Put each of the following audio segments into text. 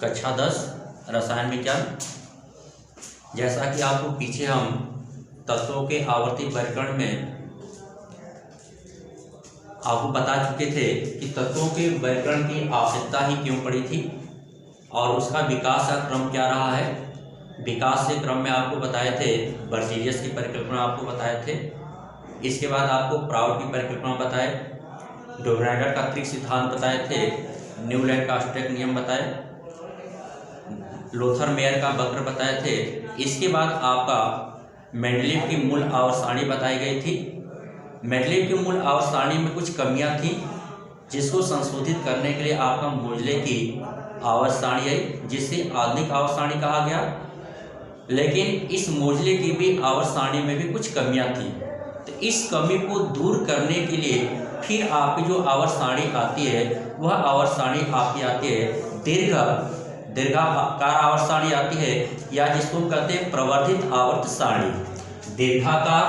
कक्षा 10 रसायन विज्ञान। जैसा कि आपको पीछे हम तत्वों के आवर्ती वर्गीकरण में आपको बता चुके थे कि तत्वों के वर्गीकरण की आवश्यकता ही क्यों पड़ी थी और उसका विकास का क्रम क्या रहा है। विकास के क्रम में आपको बताए थे बर्जीलियस की परिकल्पना आपको बताए थे। इसके बाद आपको प्राउड की परिकल्पना बताए, डोब्राइडर का त्रिक सिद्धांत बताए थे, न्यूलैंड का अस्टेक नियम बताए, लोथर मेयर का वक्र बताए थे। इसके बाद आपका मेंडलीव की मूल आवर्त सारणी बताई गई थी। मेंडलीव की मूल आवर्त सारणी में कुछ कमियां थी जिसको संशोधित करने के लिए आपका मोजले की आवर्त सारणी आई, जिसे आधुनिक आवर्त सारणी कहा गया। लेकिन इस मोजले की भी आवर्त सारणी में भी कुछ कमियां थी, तो इस कमी को दूर करने के लिए फिर आपकी जो आवर्त सारणी आती है वह आवर्त सारणी आपकी आती है दीर्घाकार आवर्त सारणी आती है, या जिसको हम कहते हैं प्रवर्धित आवर्त सारणी। दीर्घाकार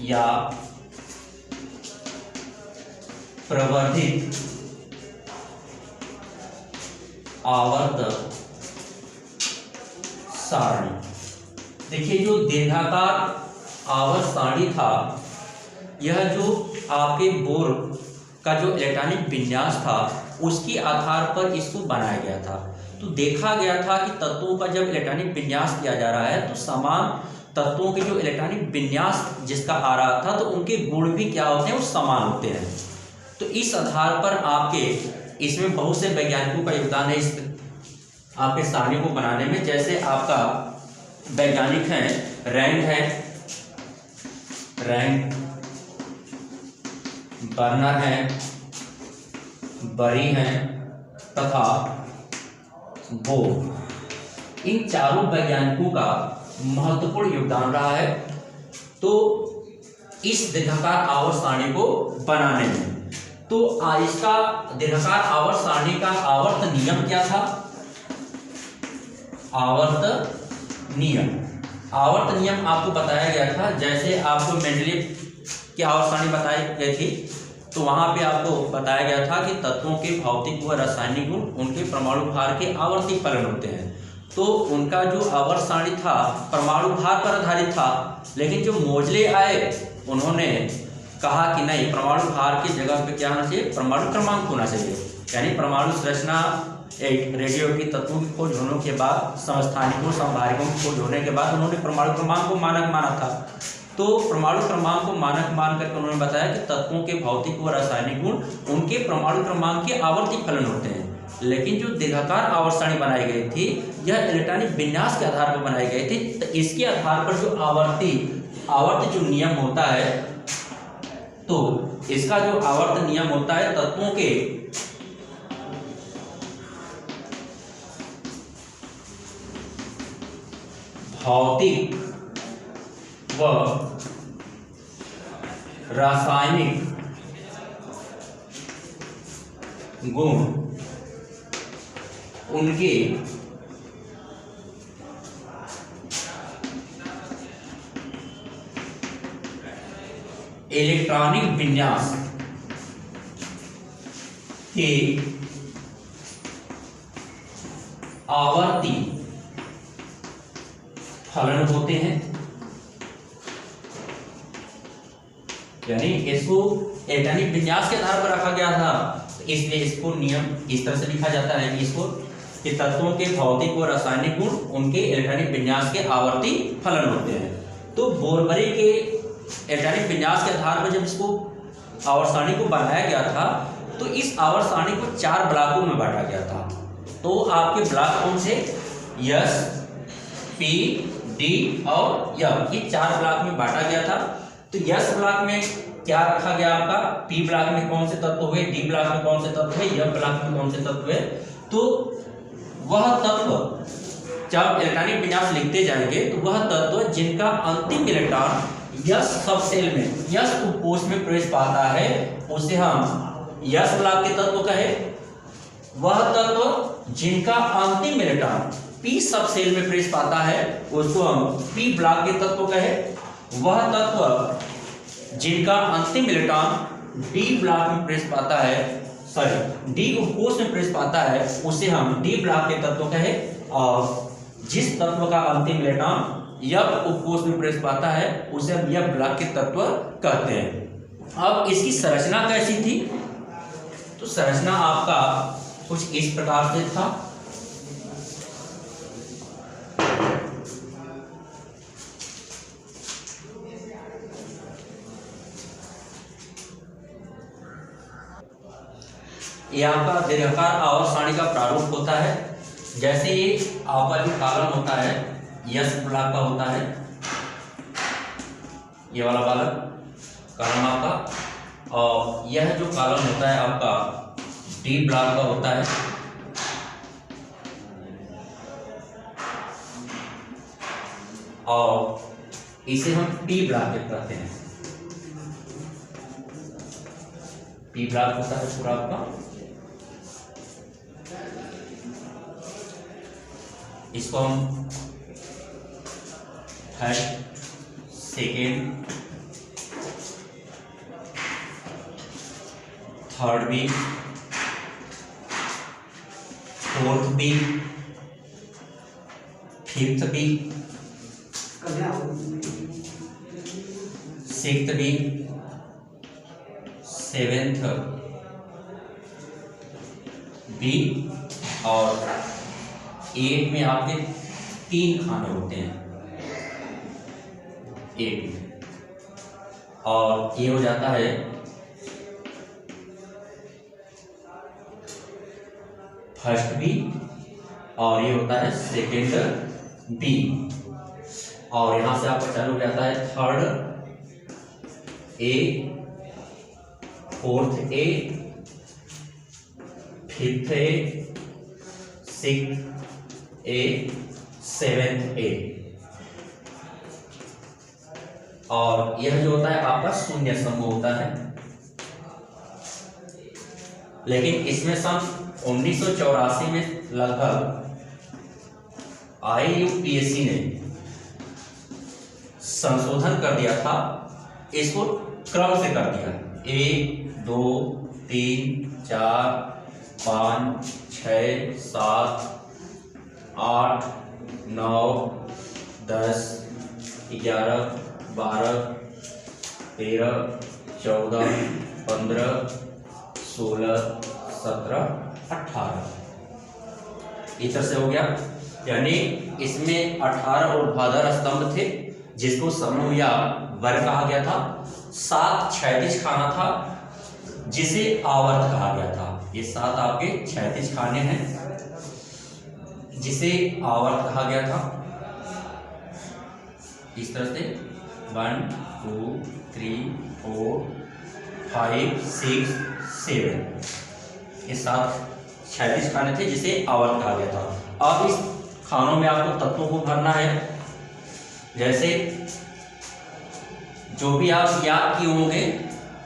या प्रवर्धित आवर्त सारणी। देखिए, जो दीर्घाकार आवर्त सारणी था, यह जो आपके बोर का जो इलेक्ट्रॉनिक विन्यास था उसके आधार पर इसको बनाया गया था। तो देखा गया था कि तत्वों का जब इलेक्ट्रॉनिक विन्यास किया जा रहा है तो समान तत्वों के जो इलेक्ट्रॉनिक विन्यास जिसका आ रहा था तो उनके गुण भी क्या होते हैं, वो समान होते हैं। तो इस आधार पर आपके इसमें बहुत से वैज्ञानिकों का योगदान है इस आपके सारणी को बनाने में। जैसे आपका वैज्ञानिक हैं रैंक, बर्नर हैं, बरी हैं तथा बोर। इन चारों वैज्ञानिकों का महत्वपूर्ण योगदान रहा है तो इस दीर्घाकार आवर्त सारणी को बनाने में। तो इसका दीर्घाकार आवर्त सारणी का आवर्त नियम क्या था? आवर्त नियम आपको बताया गया था। जैसे आपको मेंडलीव की आवर्त सारणी बताई गई थी तो वहां पे आपको बताया गया था कि तत्वों के भौतिक व रासायनिक गुण उनके परमाणु भार के आवर्ती फलन होते हैं। तो उनका जो आवर्त सारणी था परमाणु भार पर आधारित था, लेकिन जो मोजले आए उन्होंने कहा कि नहीं, परमाणु भार की जगह पे क्या होना चाहिए, परमाणु क्रमांक होना चाहिए। यानी परमाणु संरचना एक रेडियो की तत्वों की खोज होने के बाद, समस्थानिकों समभारिकों की खोज होने के बाद उन्होंने परमाणु क्रमांक को मानक माना था। तो परमाणु क्रमांक को मानक मान करके उन्होंने बताया कि तत्वों के भौतिक व रासायनिक गुण उनके परमाणु क्रमांक के आवर्ती फलन होते हैं। लेकिन जो दीर्घाकार आवर्त सारणी बनाई गई थी यह इलेक्ट्रॉनिक विन्यास के आधार पर बनाई गई थी। तो इसके आधार पर जो आवर्त जो नियम होता है, तो इसका जो आवर्त नियम होता है तत्वों के भौतिक व रासायनिक गुण उनके इलेक्ट्रॉनिक विन्यास के आवर्ती फलन होते हैं। यानी इसको इलेक्ट्रॉनिक विन्यास के आधार पर रखा गया था, इसलिए इसको नियम इस तरह से लिखा जाता है कि इसको कि तत्वों के भौतिक और रासायनिक गुण उनके इलेक्ट्रॉनिक विन्यास के आवर्ती फलन होते हैं। तो बोरबरी के इलेक्ट्रॉनिक विन्यास के आधार पर जब इसको आवर्त सारणी को बनाया गया था तो इस आवर्त सारणी को 4 ब्लॉकों में बांटा गया था। तो आपके ब्लॉक कौन से, यस, पी, डी और एफ, ये 4 ब्लॉक में बांटा गया था। तो यस ब्लॉक में क्या रखा गया आपका, पी ब्लॉक में कौन से तत्व हुए, डी ब्लॉक में कौन से तत्व हुए, एफ ब्लॉक में कौन से तत्व हुए। तो वह तत्व जब इलेक्ट्रॉनिक विन्यास लिखते जाएंगे तो वह तत्व जिनका अंतिम इलेक्ट्रॉन यस सब सेल में, यस उपकोष में प्रवेश पाता है उसे हम यस ब्लॉक के तत्व कहे। वह तत्व जिनका अंतिम इलेक्ट्रॉन पी सब सेल में प्रवेश पाता है उसको हम पी ब्लॉक के तत्व कहे। वह तत्व जिनका अंतिम इलेक्ट्रॉन डी ब्लॉक में प्रेस पाता है, सॉरी डी उपकोष में प्रेस पाता है, उसे हम डी ब्लॉक के तत्व कहे। और जिस तत्व का अंतिम इलेक्ट्रॉन यफ उपकोष में प्रेस पाता है उसे हम यफ ब्लॉक के तत्व कहते हैं। अब इसकी संरचना कैसी थी? तो संरचना आपका कुछ इस प्रकार से था। ये आपका दीर्घाकार आवर्त सारणी का प्रारूप होता है। जैसे ये आपका जो कॉलम होता है यस ब्लॉक का होता है, ये वाला कॉलम आपका, और यह जो कॉलम होता है आपका डी ब्लॉक का होता है। और इसे हम पी ब्लॉक कहते हैं। पी ब्लॉक होता है पूरा आपका। इसको हम first, second, third B, fourth B, fifth B, sixth B, seventh B, और 8 में आपके 3 खाने होते हैं 8 में, और ये हो जाता है फर्स्ट बी, और ये होता है सेकेंड बी, और यहां से आपका चालू हो जाता है third A, fourth A, fifth A, sixth A, seventh A, और यह जो होता है आपका शून्य समूह होता है। लेकिन इसमें सन 1984 में लगभग IUPAC ने संशोधन कर दिया था, इसको क्रम से कर दिया 1 2 3 4 5 6 7 8 9 10 11 12 13 14 15 16 17 18 इस तरह से हो गया। यानी इसमें 18 ऊर्ध्वाधर स्तंभ थे जिसको समूह या वर्ग कहा गया था। 7 क्षैतिज खाना था जिसे आवर्त कहा गया था। ये 7 आपके क्षैतिज खाने हैं जिसे आवर्त कहा गया था। इस तरह से 1 2 3 4 5 6 7 ये 7 क्षैतिज खाने थे जिसे आवर्त कहा गया था। अब इस खानों में आपको तत्वों को भरना है। जैसे जो भी आप याद किए होंगे,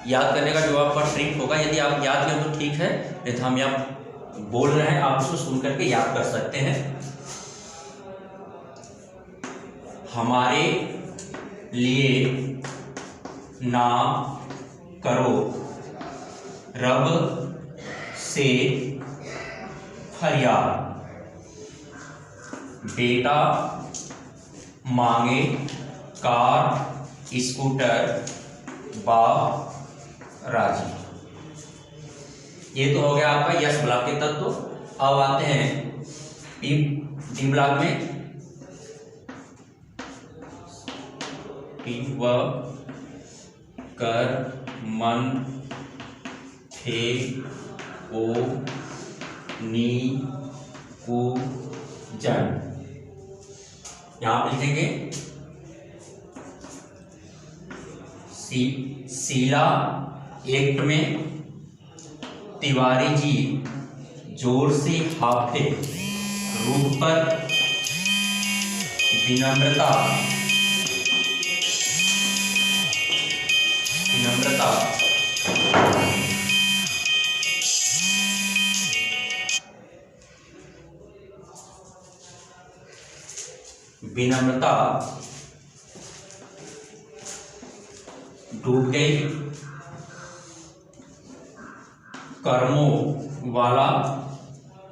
याद करने का जो आपका ट्रिक होगा, यदि आप याद किए तो ठीक है, नहीं तो हम यहाँ बोल रहे हैं, आप उसको सुन करके याद कर सकते हैं। हमारे लिए ना करो रब से फरियाद, बेटा मांगे कार स्कूटर बाप राजी। ये तो हो गया आपका यस ब्लॉक के तत्व। अब आते हैं डी ब्लॉक में। व कर मन थे ओ नी कु जन। यहां आप लिखेंगे शीला एक्ट में तिवारी जी जोर से हाफे रूप पर विनम्रता डूब गई, कर्मों वाला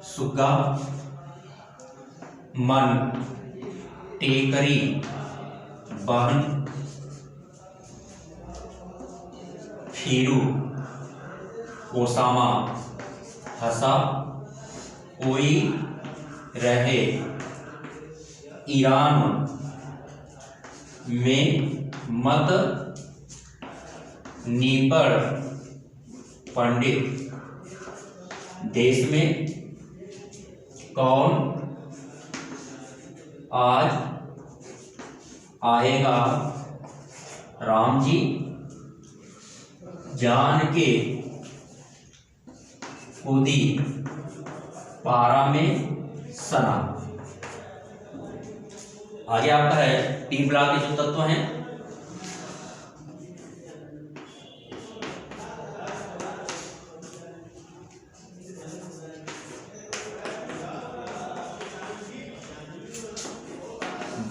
सुग्गा, मन टेकरी बहन, फिरू ओसामा हंसा, कोई रहे ईरान में मत निपड़, पंडित देश में कौन आज आएगा, राम जी जान के कूदी पारा में सना। आगे आपका है टी ब्लॉक के जो तत्व हैं,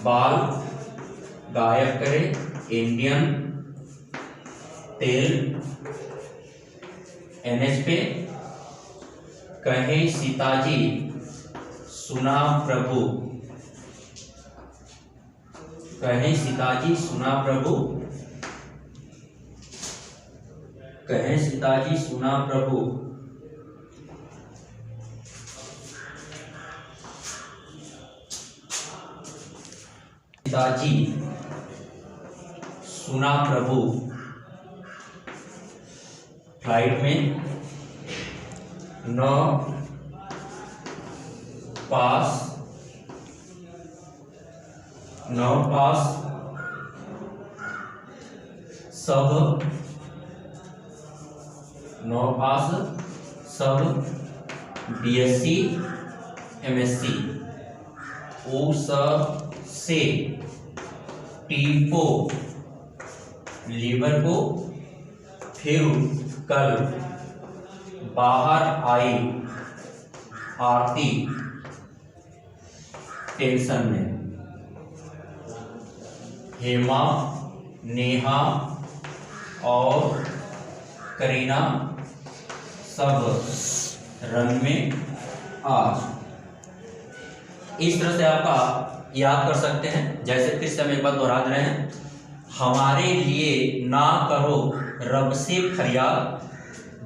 बाल गायब करे इंडियन तेल NH पे, कहे सीताजी सुना प्रभु, कहे सीताजी सुना प्रभु, कहे सीताजी सुना प्रभु, सीताजी सुना प्रभु, फ्लाइट में न पास सब BSc MSc, ओ सब से टीपो लीवर को, फिर कल बाहर आई आरती टेंशन में, हेमा नेहा और करीना सब रन में आज। इस तरह से आपका याद कर सकते हैं। जैसे फिर से हम एक बार दोहरा दे रहे हैं, हमारे लिए ना करो रब से फरियाद,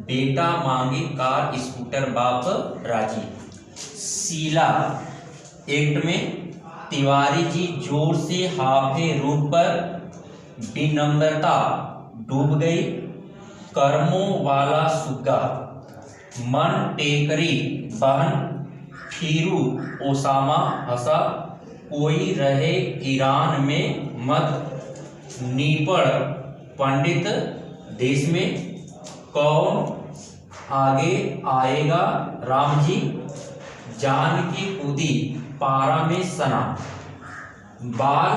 बेटा मांगे कार स्कूटर बाप राजी। शीला एक्ट में तिवारी जी जोर से हाफे रूप पर, विनम्रता डूब गई, कर्मों वाला सुग्गा, मन टेकरी बहन, फिरू ओसामा हंसा, कोई रहे ईरान में मत निपड़, पंडित देश में कौन आगे आएगा, राम जी जान की कूदी पारा में सना। बाल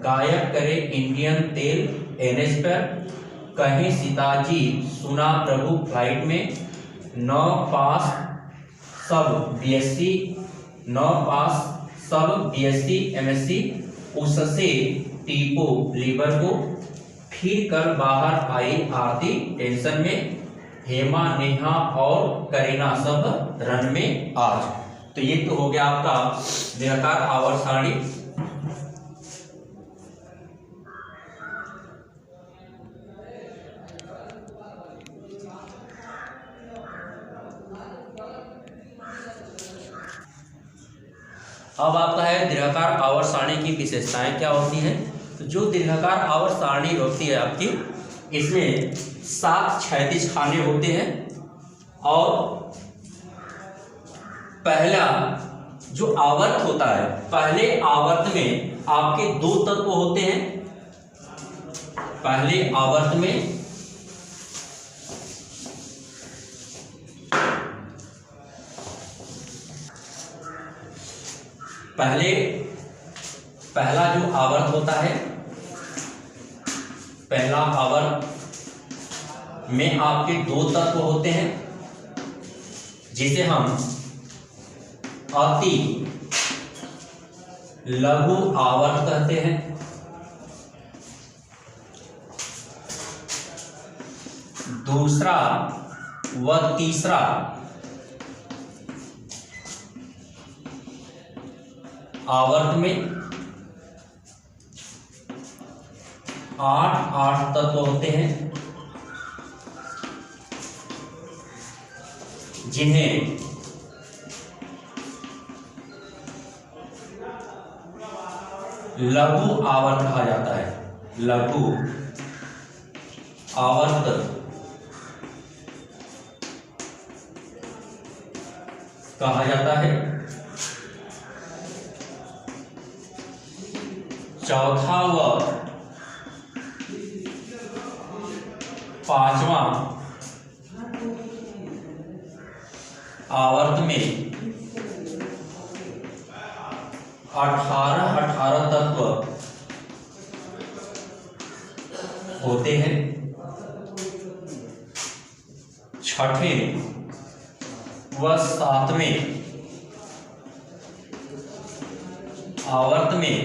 गायब करे इंडियन तेल NH पर, कहे सीताजी सुना प्रभु, फ्लाइट में न पास सब BSc MSc, उससे टीपो लीवर को, फिर कल बाहर आई आरती टेंशन में, हेमा नेहा और करीना सब रन में आज। तो ये तो हो गया आपका दीर्घकार आवर्त सारणी। अब आपका है दीर्घकार आवर्त सारणी की विशेषताएं क्या होती हैं। तो जो दीर्घकार आवर्त सारणी होती है आपकी, इसमें 7 क्षैतिज खाने होते हैं और पहला जो आवर्त होता है, पहले आवर्त में आपके 2 तत्व होते हैं। पहले आवर्त में पहला जो आवर्त होता है, पहला आवर्त में आपके 2 तत्व होते हैं, जिसे हम अति लघु आवर्त कहते हैं दूसरा व तीसरा आवर्त में 8 तत्व होते हैं, जिन्हें लघु आवर्त कहा जाता है। लघु आवर्त कहा जाता है। चौथा व पांचवा आवर्त में 18 तत्व होते हैं। छठे व सातवें आवर्त में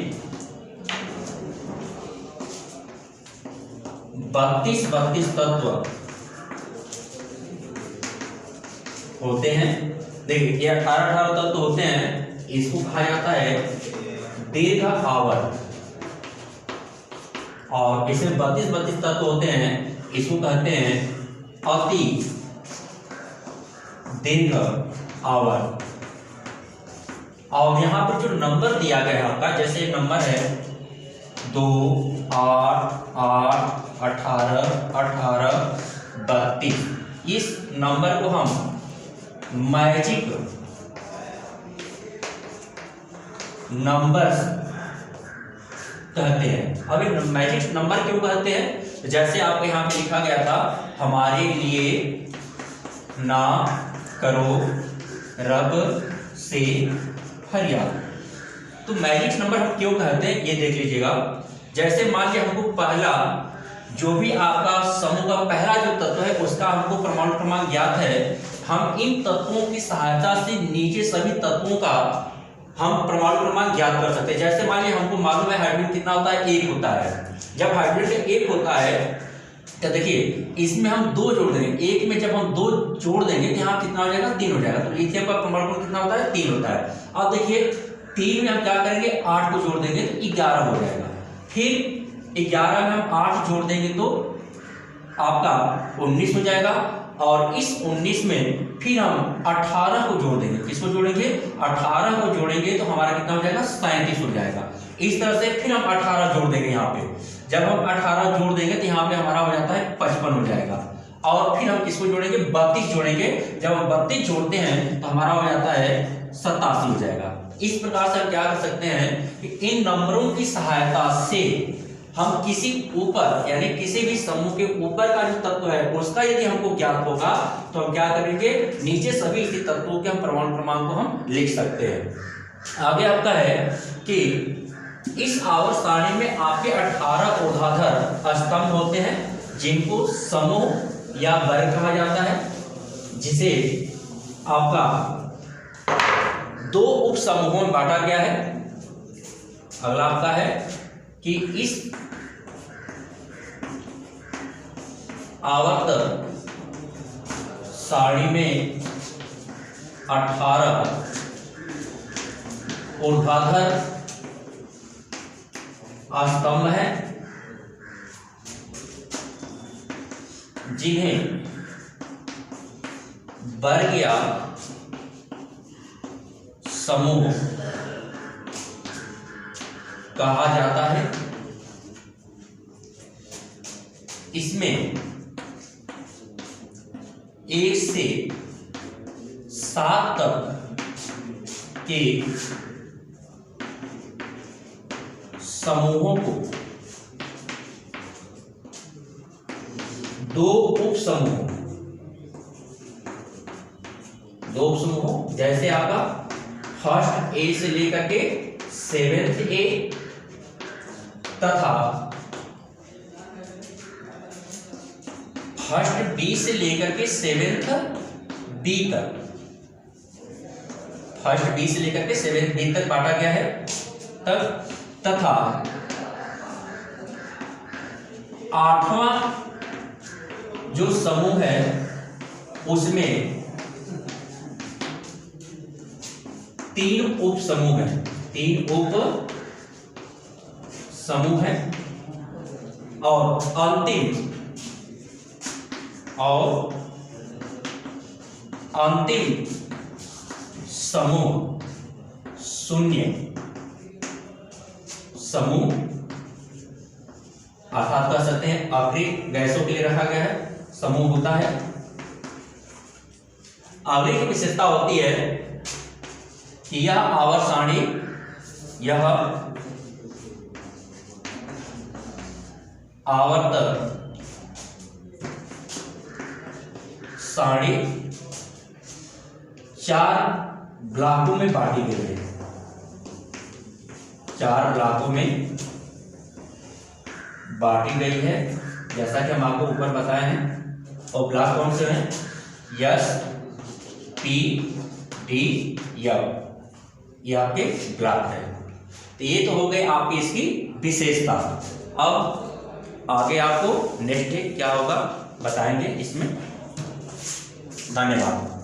32 तत्व होते हैं। देखिए ये 18 तत्व होते हैं, इसको कहा जाता है दीर्घ आवर्त, और इसमें 32 तत्व होते हैं, इसको कहते हैं अति दीर्घ आवर्त। और यहाँ पर जो नंबर दिया गया है आपका, जैसे नंबर है 2, 8, 8, 18, 18, 32, इस नंबर को हम मैजिक नंबर्स कहते हैं। अब ये मैजिक नंबर क्यों कहते हैं? जैसे आपको यहाँ पे लिखा गया था, हमारे लिए ना करो रब से फरियाद। तो मैजिक नंबर हम क्यों कहते हैं ये देख लीजिएगा। जैसे मान लीजिए हमको पहला जो भी आपका समूह का पहला जो तत्व है उसका हमको परमाणु क्रमांक ज्ञात है, हम इन तत्वों की सहायता से नीचे सभी तत्वों का हम परमाणु क्रमांक ज्ञात कर सकते हैं। जैसे मान लीजिए हमको मालूम है हाइड्रोजन कितना होता है, 1 होता है। जब हाइड्रोजन 1 होता है तो देखिए इसमें हम 2 जोड़ देंगे, 1 में जब हम 2 जोड़ देंगे तो यहाँ कितना हो जाएगा, 3 हो जाएगा। तो लिथियम का परमाणु क्रमांक कितना होता है, 3 होता है। अब देखिए 3 में हम क्या करेंगे, 8 को जोड़ देंगे तो 11 हो जाएगा। फिर 11 में हम 8 जोड़ देंगे तो आपका 19 हो जाएगा। और इस 19 में फिर हम 18 को जोड़ देंगे। किसको जोड़ेंगे, 18 को जोड़ेंगे तो हमारा कितना हो जाएगा, 37 हो जाएगा। इस तरह से फिर हम 18 जोड़ देंगे। यहाँ पे जब हम 18 जोड़ देंगे तो यहाँ पे हमारा हो जाता है 55 हो जाएगा। और फिर हम किसको जोड़ेंगे, 32 जोड़ेंगे। जब हम 32 जोड़ते हैं तो हमारा हो जाता है 87 हो जाएगा। इस प्रकार से हम क्या कर सकते हैं कि इन नंबरों की सहायता से हम किसी ऊपर यानी किसी भी समूह के ऊपर का जो तत्व है उसका यदि हमको ज्ञात होगा तो हम क्या करेंगे, नीचे सभी इसी तत्वों के हम परमाणु क्रमांक को हम लिख सकते हैं। आगे आपका है कि इस आवर्त सारणी में आपके 18 ऊर्ध्वाधर स्तंभ होते हैं, जिनको समूह या वर्ग कहा जाता है, जिसे आपका 2 उप समूहों में बांटा गया है। अगला आपका है कि इस आवर्त सारणी में 18 ऊर्ध्वाधर स्तंभ है, जिन्हें वर्ग या समूह कहा जाता है। इसमें 1 से 7 तक के समूहों को 2 उप समूहों जैसे आपका फर्स्ट ए से लेकर के 7th ए तथा फर्स्ट बी से लेकर के 7th बी तक, फर्स्ट बी से लेकर के 7th बी तक बांटा गया है। तब तथा 8वां जो समूह है उसमें 3 उप समूह हैं, 3 उप समूह है और अंतिम समूह शून्य समूह, अर्थात कह सकते हैं आखिरी गैसों के लिए रखा गया है समूह होता है। अगली की विशेषता होती है कि यह आवर्त सारणी, यह आवर्त सारणी 4 ब्लॉकों में बांटी गई है, 4 ब्लॉकों में बांटी गई है, जैसा कि हम आपको ऊपर बताए हैं। और ब्लॉक कौन से हैं? यस, पी, डी, एफ, ये आपके ब्लॉक है। तो ये तो हो गए आपकी इसकी विशेषता। अब आगे आपको नेक्स्ट क्या होगा बताएंगे इसमें। धन्यवाद।